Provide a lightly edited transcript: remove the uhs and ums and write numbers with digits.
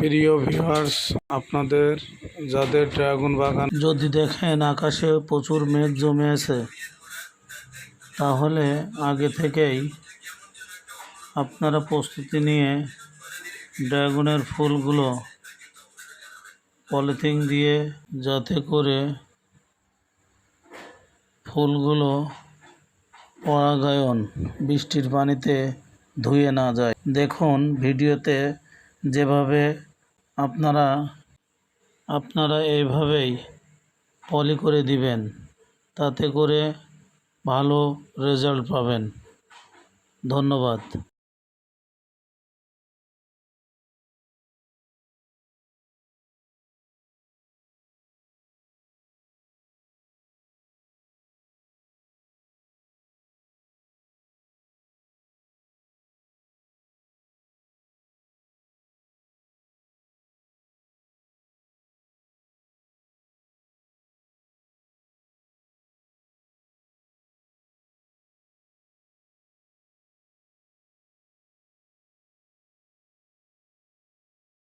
প্রিয় ভিউয়ার্স, আপনাদের যাদের ড্রাগন বাগান যদি দেখেন আকাশে প্রচুর মেঘ জমে আছে, তাহলে আগে থেকেই আপনারা প্রস্তুতি নিয়ে ড্রাগনের ফুলগুলো পলিথিন দিয়ে, যাতে করে ফুলগুলো পরাগায়ন বৃষ্টির পানিতে ধুয়ে না যায়। দেখুন ভিডিওতে যেভাবে আপনারা এইভাবেই পলি করে দিবেন, তাতে করে ভালো রেজাল্ট পাবেন। ধন্যবাদ।